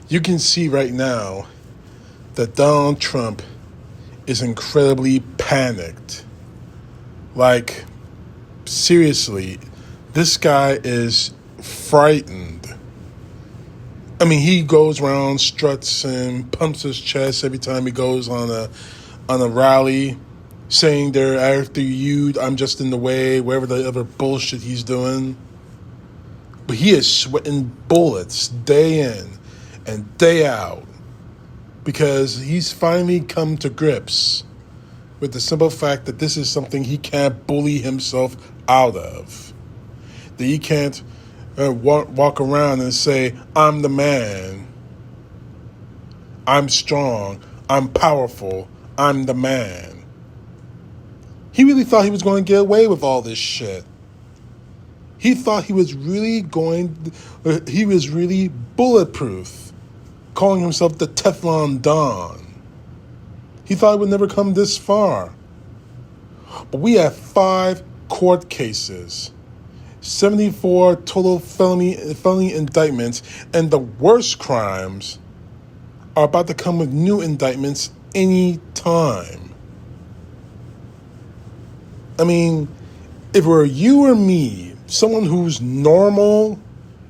You can see right now that Donald Trump is incredibly panicked. Like, seriously, this guy is frightened. I mean, he goes around, struts and pumps his chest every time he goes on a rally, saying they're after you, I'm just in the way, whatever the other bullshit he's doing. But he is sweating bullets day in and day out because he's finally come to grips with the simple fact that this is something he can't bully himself out of. That he can't walk around and say, I'm the man, I'm strong, I'm powerful, I'm the man. He really thought he was going to get away with all this shit. He thought he was really bulletproof, calling himself the Teflon Don. He thought it would never come this far. But we have 5 court cases, 74 total felony indictments, and the worst crimes are about to come with new indictments any time. I mean, if it were you or me, someone who's normal,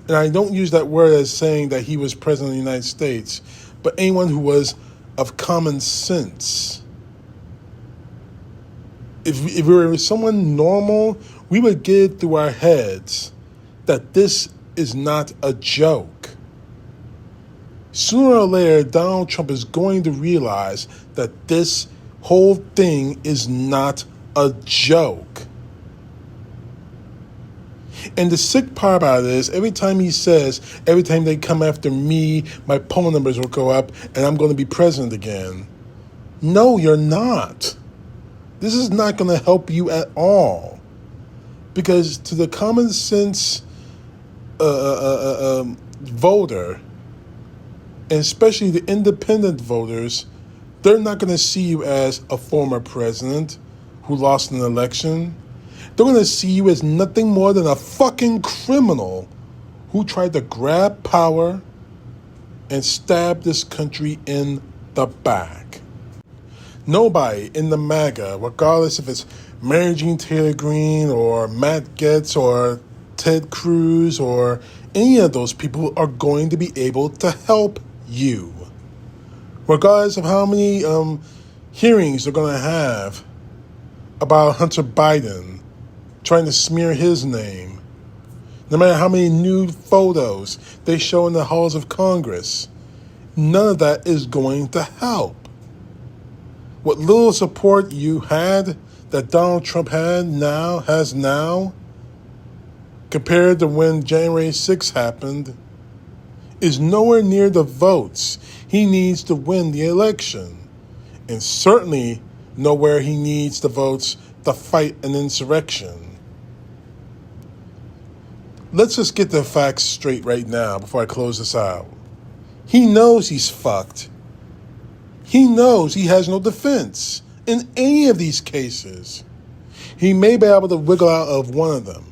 and I don't use that word as saying that he was president of the United States, but anyone who was of common sense, if we were someone normal, we would get it through our heads that this is not a joke. Sooner or later, Donald Trump is going to realize that this whole thing is not a joke. And the sick part about it is, every time they come after me, my poll numbers will go up and I'm going to be president again. No, you're not. This is not going to help you at all. Because to the common sense voter, and especially the independent voters, they're not going to see you as a former president who lost an election. They're going to see you as nothing more than a fucking criminal who tried to grab power and stab this country in the back. Nobody in the MAGA, regardless if it's Mary Jean Taylor Greene or Matt Gaetz or Ted Cruz or any of those people, are going to be able to help you. Regardless of how many hearings they're going to have about Hunter Biden trying to smear his name, no matter how many nude photos they show in the halls of Congress, none of that is going to help. What little support you had, that Donald Trump has now, compared to when January 6th happened, is nowhere near the votes he needs to win the election, and certainly nowhere he needs the votes to fight an insurrection. Let's just get the facts straight right now before I close this out. He knows he's fucked. He knows he has no defense in any of these cases. He may be able to wiggle out of one of them.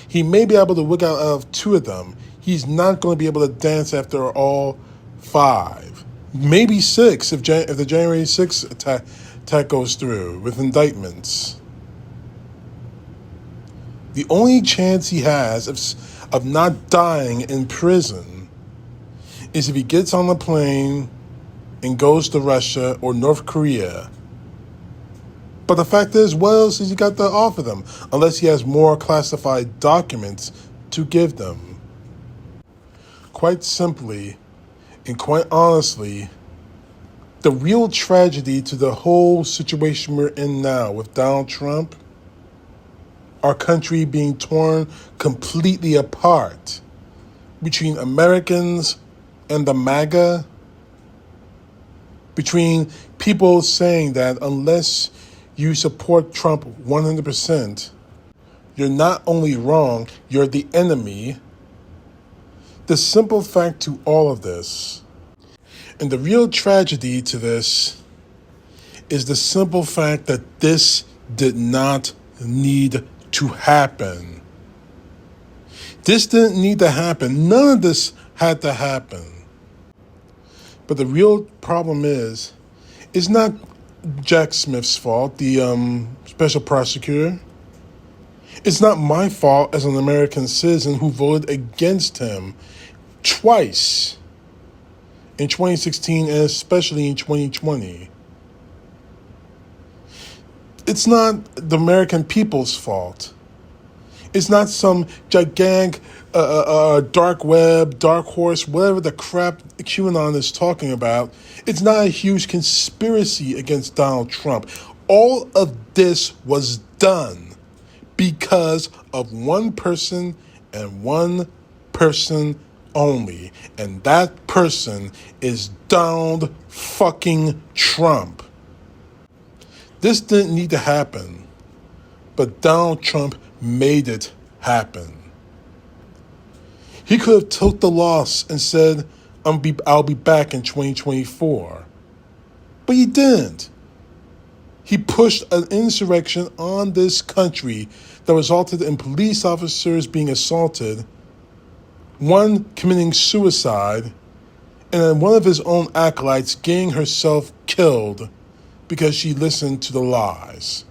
He may be able to wiggle out of 2 of them. He's not going to be able to dance after all 5. Maybe 6 if the January 6th attack goes through with indictments. The only chance he has of not dying in prison is if he gets on the plane and goes to Russia or North Korea. But the fact is, what else has he got to offer them? Unless he has more classified documents to give them. Quite simply, and quite honestly, the real tragedy to the whole situation we're in now with Donald Trump, our country being torn completely apart between Americans and the MAGA, between people saying that unless you support Trump 100%, you're not only wrong, you're the enemy. The simple fact to all of this, and the real tragedy to this, is the simple fact that this did not need to happen. This didn't need to happen. None of this had to happen. But the real problem is, it's not Jack Smith's fault, the special prosecutor. It's not my fault as an American citizen who voted against him twice in 2016 and especially in 2020. It's not the American people's fault. It's not some gigantic dark web, dark horse, whatever the crap QAnon is talking about. It's not a huge conspiracy against Donald Trump. All of this was done because of one person and one person only. And that person is Donald fucking Trump. This didn't need to happen, but Donald Trump made it happen. He could have took the loss and said, I'll be back in 2024. But he didn't. He pushed an insurrection on this country that resulted in police officers being assaulted, one committing suicide, and then one of his own acolytes getting herself killed because she listened to the lies.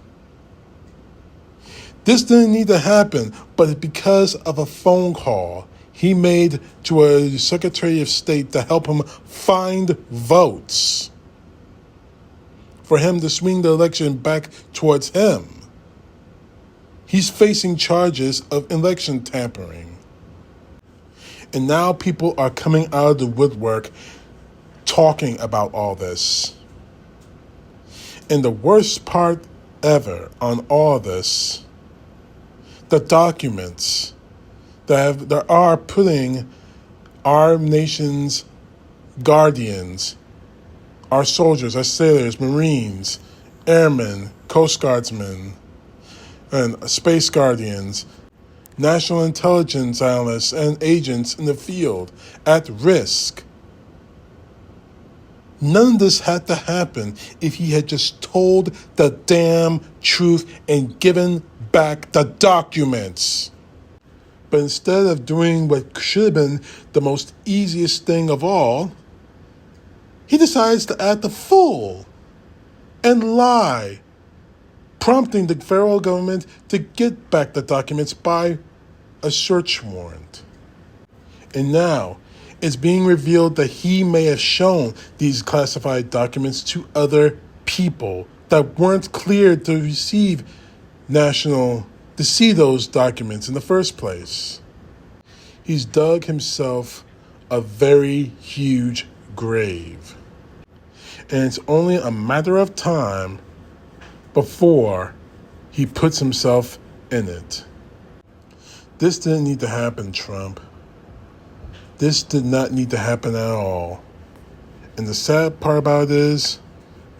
This didn't need to happen, but because of a phone call he made to a Secretary of State to help him find votes for him to swing the election back towards him, he's facing charges of election tampering. And now people are coming out of the woodwork talking about all this. And the worst part ever on all this, the documents that are putting our nation's guardians, our soldiers, our sailors, Marines, airmen, Coast Guardsmen, and Space Guardians, national intelligence analysts and agents in the field at risk. None of this had to happen if he had just told the damn truth and given back the documents. But instead of doing what should have been the most easiest thing of all, he decides to act the fool and lie, prompting the federal government to get back the documents by a search warrant. And now it's being revealed that he may have shown these classified documents to other people that weren't cleared to see those documents in the first place. He's dug himself a very huge grave. And it's only a matter of time before he puts himself in it. This didn't need to happen, Trump. This did not need to happen at all. And the sad part about it is,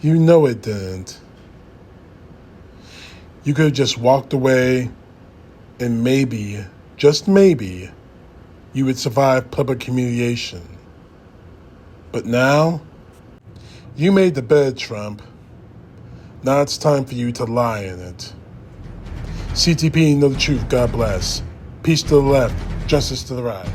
you know it didn't. You could have just walked away and maybe, just maybe, you would survive public humiliation. But now, you made the bed, Trump. Now it's time for you to lie in it. CTP, know the truth. God bless. Peace to the left, justice to the right.